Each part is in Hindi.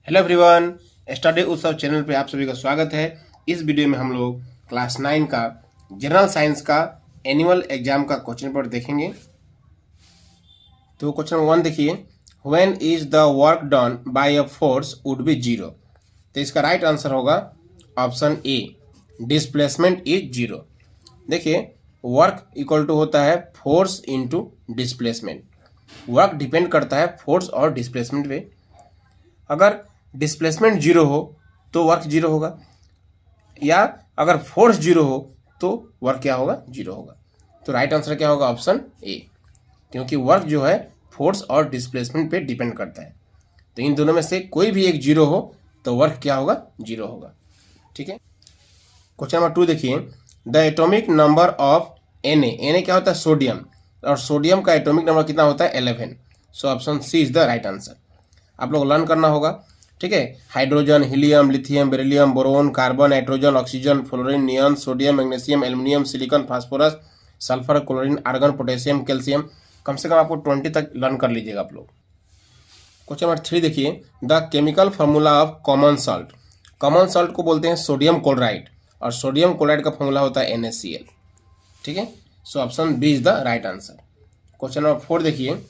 हेलो एवरीवन, स्टडी उत्सव चैनल पे आप सभी का स्वागत है। इस वीडियो में हम लोग क्लास 9 का जनरल साइंस का एनुअल एग्जाम का क्वेश्चन पेपर देखेंगे। तो क्वेश्चन नंबर 1 देखिए, when is the work done by a force would be zero. तो इसका राइट आंसर होगा option A, displacement is zero. देखिए, वर्क इक्वल टू होता है force into displacement. Work depend करता है फोर्स और डिस्प्लेसमेंट पे। अगर डिस्प्लेसमेंट जीरो हो तो वर्क जीरो होगा, या अगर फोर्स जीरो हो तो वर्क क्या होगा, जीरो होगा। तो राइट आंसर क्या होगा, ऑप्शन ए, क्योंकि वर्क जो है फोर्स और डिस्प्लेसमेंट पे डिपेंड करता है। तो इन दोनों में से कोई भी एक जीरो हो तो वर्क क्या होगा, जीरो होगा। ठीक है। क्वेश्चन नंबर 2 देखिए, the atomic number of Na क्या होता है, सोडियम, और सोडियम का एटॉमिक नंबर कितना होता है, 11। So option C is the right answer. आप लोग लर्न करना होगा। ठीक है, hydrogen, helium, lithium, beryllium, boron, carbon, nitrogen, oxygen, fluorine, neon, sodium, magnesium, aluminium, silicon, phosphorus, sulphur, chlorine, argon, potassium, calcium. कम से कम आपको 20 तक लर्न कर लीजिएगा आप लोग। क्वेश्चन नंबर 3 देखिए, the chemical formula of common salt. Common salt को बोलते हैं सोडियम क्लोराइड, और सोडियम क्लोराइड का फॉर्मूला होता है NaCl। ठीक है, so option B is the right answer. Question number 4 देखिए,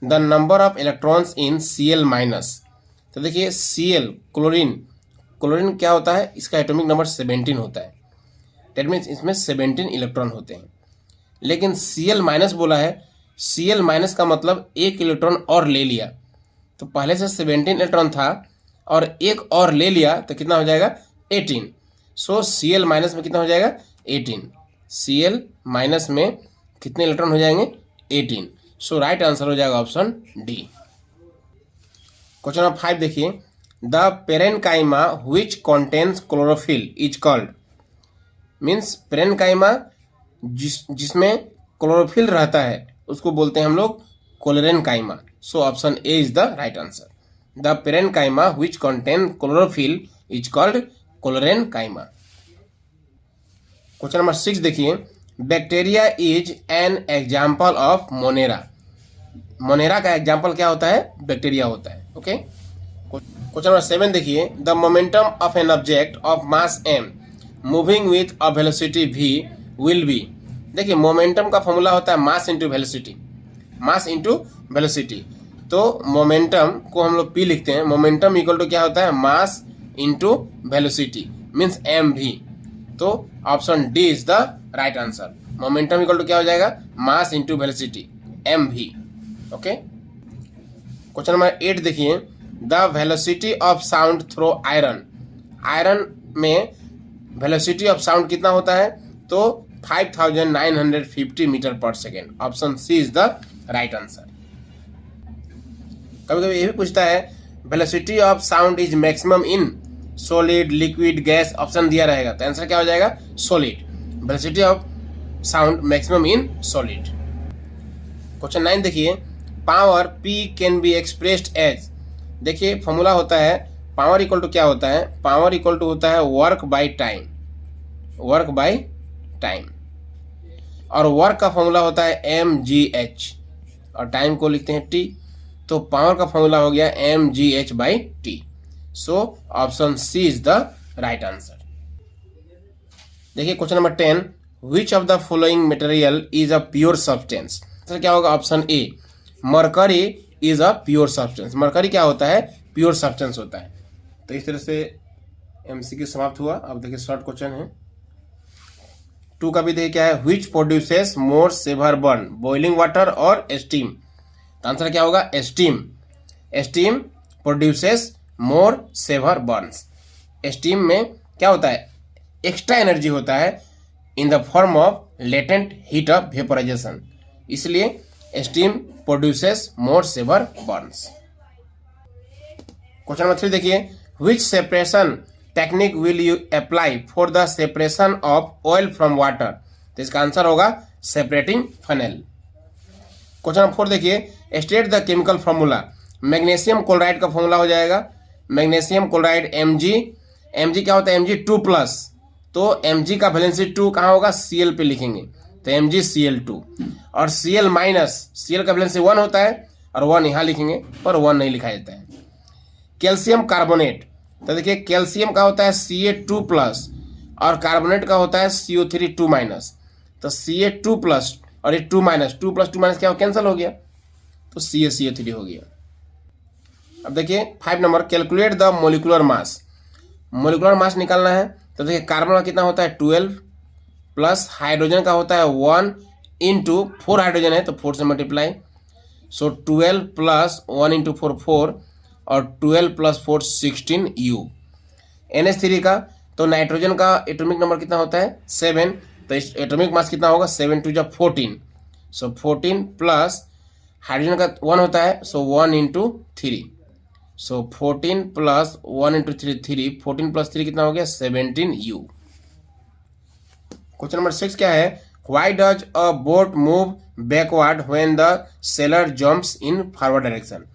the number of electrons in Cl minus. तो देखिए, Cl क्लोरीन, क्लोरीन क्या होता है, इसका एटॉमिक नंबर 17 होता है। दैट मीन्स इसमें 17 इलेक्ट्रॉन होते हैं। लेकिन Cl माइनस बोला है, Cl माइनस का मतलब एक इलेक्ट्रॉन और ले लिया। तो पहले से 17 इलेक्ट्रॉन था और एक और ले लिया तो कितना हो जाएगा, 18। सो Cl माइनस में कितना हो जाएगा, 18। Cl माइनस में कितने इलेक्ट्रॉन हो जाएंगे, 18। सो राइट आंसर हो जाएगा ऑप्शन डी। क्वेश्चन नंबर 5 देखिए, the parenchyma which contains chlorophyll is called. Means parenchyma जिसमें क्लोरोफिल रहता है उसको बोलते हैं हम लोग क्लोरेन्काइमा। So option A is the right answer. The parenchyma which contain chlorophyll is called क्लोरेन्काइमा। Question number 6 देखिए, bacteria is an example of Monera. Monera का एग्जाम्पल क्या होता है, बैक्टीरिया होता है। ओके। क्वेश्चन नंबर 7 देखिए, the momentum of an object of mass m moving with a velocity v will be. देखिए, मोमेंटम का फॉर्मूला होता है मास इंटू वेलोसिटी, मास इंटू वेलोसिटी। तो मोमेंटम को हम लोग p लिखते हैं। मोमेंटम इक्वल टू क्या होता है, mass into velocity, means mv। तो option D is the right answer. Momentum equal to क्या हो जाएगा, mass into velocity, mv। Okay. Question number 8 देखिए, the velocity of sound through iron. Iron में वेलोसिटी ऑफ साउंड कितना होता है, तो 5950 मीटर पर second. Option C is the right answer. कभी कभी ये भी पूछता है, velocity of sound is maximum in solid, liquid, gas. Option दिया रहेगा तो आंसर क्या हो जाएगा, solid. Velocity of sound maximum in solid. Question 9 देखिए, power P can be expressed as. देखिए, फॉर्मूला होता है पावर इक्वल टू क्या होता है, पावर इक्वल टू होता है work by time, work by time. और वर्क का फॉर्मूला होता है mgh, और टाइम को लिखते हैं t। तो पावर का फॉर्मूला हो गया mgh/t। So option C is the right answer. देखिए, question number 10, which of the following material is a pure substance. Answer क्या होगा, option A, mercury is a pure substance. Mercury क्या होता है, प्योर सब्सटेंस होता है। तो इस तरह से MCQ समाप्त हुआ। अब देखिए शॉर्ट क्वेश्चन है 2 का भी देखिए क्या है, which produces more severe burn, boiling water और स्टीम। तो आंसर क्या होगा, steam. Steam produces more severe burns. Steam में क्या होता है, एक्स्ट्रा एनर्जी होता है in the form of latent heat of vaporisation, इसलिए steam produces more severe burns. Question number 3 देखिए, which separation technique will you apply for the separation of oil from water. तो इसका आंसर होगा सेपरेटिंग फनेल। क्वेश्चन नंबर 4 देखिए, state the chemical formula. Magnesium chloride का फॉर्मूला हो जाएगा मैग्नीशियम क्लोराइड Mg क्या होता है, Mg2+। तो Mg का वैलेंसी 2 कहाँ होगा, Cl पे लिखेंगे, तो MgCl2। और Cl माइनस, Cl का वैलेंसी 1 होता है और 1 यहाँ लिखेंगे, पर 1 नहीं लिखा जाता है। कैल्शियम कार्बोनेट, तो देखिए कैल्शियम का होता है Ca2+ और कार्बोनेट का होता है CO3 2-, तो Ca2+ और ये 2-, 2+2- क्या हो, कैंसिल हो गया, तो CaCO3 हो गया। अब देखिए 5 number, calculate the molecular mass, molecular mass निकालना है। तो देखिए कार्बन का कितना होता है 12 प्लस हाइड्रोजन का होता है 1 इंटू 4 हाइड्रोजन है तो 4 से मल्टीप्लाई, सो 12 प्लस 1 इंटू 4 4 और 12 प्लस 4 16U। NH3 का तो नाइट्रोजन का एटॉमिक नंबर कितना होता है 7, तो एटॉमिक मास कितना होगा 7 2 जा 14, सो 14 प्लस हाइड्रोजन का 1 होता है सो 1 इंटू 3, सो 14 प्लस 1 इंटू 3 3, 14 प्लस 3 कितना हो गया 17U। क्वेश्चन नंबर 6 क्या है, why does a boat move backward when the sailor jumps in forward direction,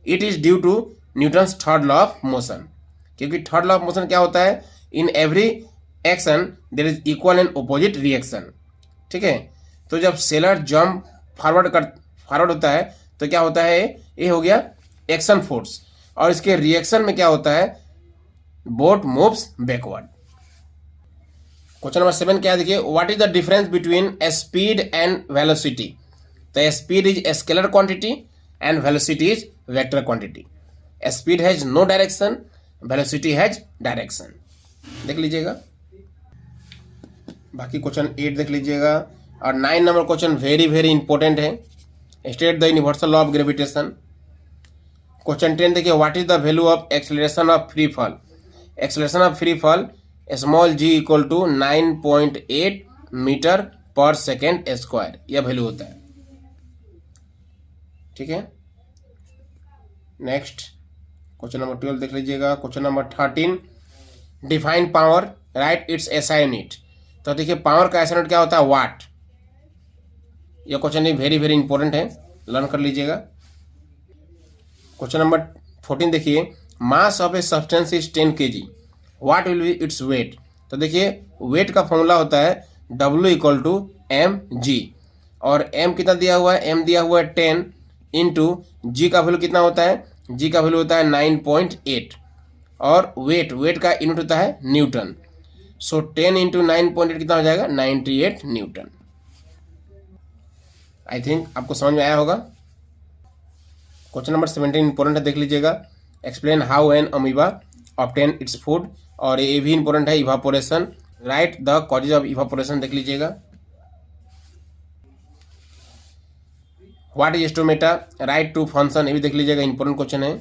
it is due to Newton's third law of motion, क्योंकि थर्ड लॉ ऑफ मोशन क्या होता है, in every action there is equal and opposite reaction. ठीक है, तो जब सेलर जंप फॉरवर्ड होता है तो क्या होता है, ये हो गया एक्शन फोर्स, और इसके रिएक्शन में क्या होता है, boat moves backward. Question number 7 क्या है, देखिए what is the difference between speed and velocity, तो speed is scalar quantity and velocity is vector quantity. Speed has no direction, velocity has direction, देख लीजिएगा। बाकी क्वेश्चन 8 देख लीजिएगा। और 9 number question very very important है, state the universal law of gravitation. Question 10 देखिए, what is the value of acceleration of free fall, acceleration of free fall small g equal to 9.8 metre पर सेकेंड स्क्वायर, यह वैल्यू होता है। ठीक है, नेक्स्ट क्वेश्चन नंबर 12 देख लीजिएगा। Question number 13, define power, right it's SI unit, तो देखिए पावर का SI यूनिट क्या होता है, वाट। यह क्वेश्चन वेरी वेरी इंपॉर्टेंट है, लर्न कर लीजिएगा। क्वेश्चन नंबर 14 देखिए, mass of a substance is 10 kg, what will be its weight, तो देखिए वेट का फॉर्मूला होता है W इक्वल टू mg, और m कितना दिया हुआ है, m दिया हुआ है 10 इंटू g का वैल्यू कितना होता है, g का वैल्यू होता है 9.8, और वेट का यूनिट होता है न्यूटन, सो 10 इंटू 9.8 कितना हो जाएगा 98 न्यूटन। आई थिंक आपको समझ में आया होगा। क्वेश्चन नंबर 17 इंपॉर्टेंट है, देख लीजिएगा। Explain how an amoeba obtain its food, और ये भी इंपॉर्टेंट है, evaporation, write the causes of evaporation, देख लीजिएगा। What is stomata, write two function, ये भी देख लीजिएगा, इंपॉर्टेंट क्वेश्चन है।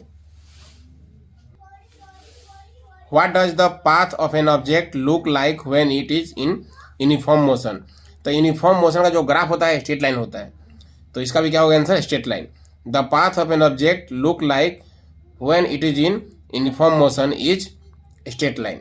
What does the path of an object look like when it is in uniform motion, तो यूनिफॉर्म मोशन का जो ग्राफ होता है स्ट्रेट लाइन होता है, तो इसका भी क्या होगा answer, straight line. The path of an object look like when it is in uniform motion is straight line.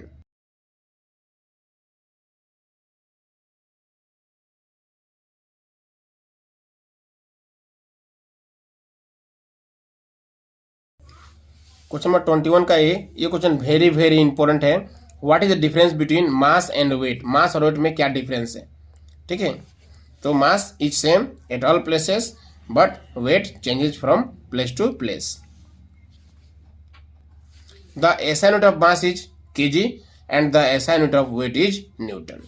Question number 21 का ये क्वेश्चन वेरी वेरी इंपॉर्टेंट है, what is the difference between mass and weight, mass और वेट में क्या डिफरेंस है। ठीक है, तो mass is same at all places but weight changes from place to place. The SI unit of mass is kg and the SI unit of weight is newton.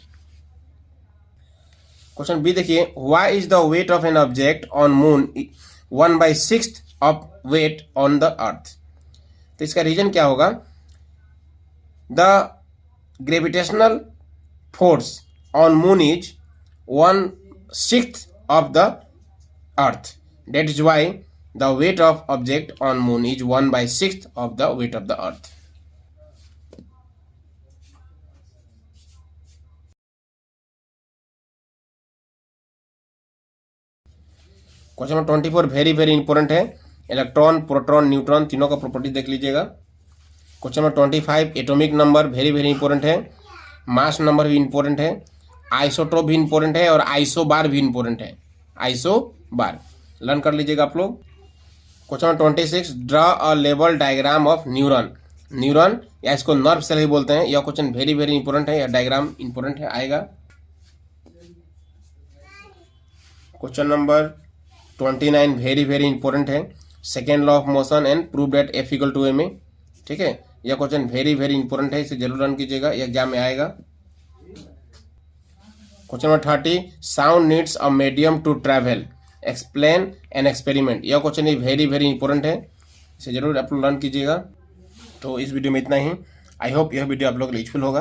Question B देखिए, why is the weight of an object on moon 1/6 of weight on the earth, तो इसका रीजन क्या होगा, the gravitational force on moon is 1/6 of the earth, that is why the weight of object on moon is 1/6 of the weight of the earth. Question number 24 very very important है, इलेक्ट्रॉन प्रोटॉन न्यूट्रॉन तीनों का प्रॉपर्टी देख लीजिएगा। Question number 25 atomic number very very important है, मास नंबर भी इंपॉर्टेंट है, आइसोटोप भी इंपॉर्टेंट है, और आइसोबार भी इंपॉर्टेंट है, आइसोबार लर्न कर लीजिएगा आप लोग। Question number 26 draw a level diagram of neuron, neuron या इसको नर्व सेल ही बोलते हैं, यह क्वेश्चन वेरी वेरी इंपॉर्टेंट है, यह डायग्राम इंपॉर्टेंट है, आएगा। Question number 29 very very important है, second law of motion and prove that F equal to m a. ठीक है, यह क्वेश्चन वेरी वेरी इंपॉर्टेंट है, इसे जरूर रन कीजिएगा, एग्जाम में आएगा। Question number 30, sound needs a medium to travel, explain an experiment. यह क्वेश्चन वेरी वेरी इंपॉर्टेंट है, इसे जरूर आप लोग लर्न कीजिएगा। तो इस वीडियो में इतना ही। आई होप यह वीडियो आप लोग को यूजफुल होगा।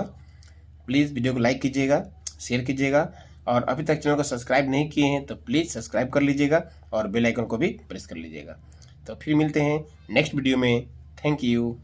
प्लीज़ वीडियो को लाइक कीजिएगा, शेयर कीजिएगा, और अभी तक चैनल को सब्सक्राइब नहीं किए हैं तो प्लीज़ सब्सक्राइब कर लीजिएगा और बेल आइकन को भी प्रेस कर लीजिएगा। तो फिर मिलते हैं नेक्स्ट वीडियो में। Thank you.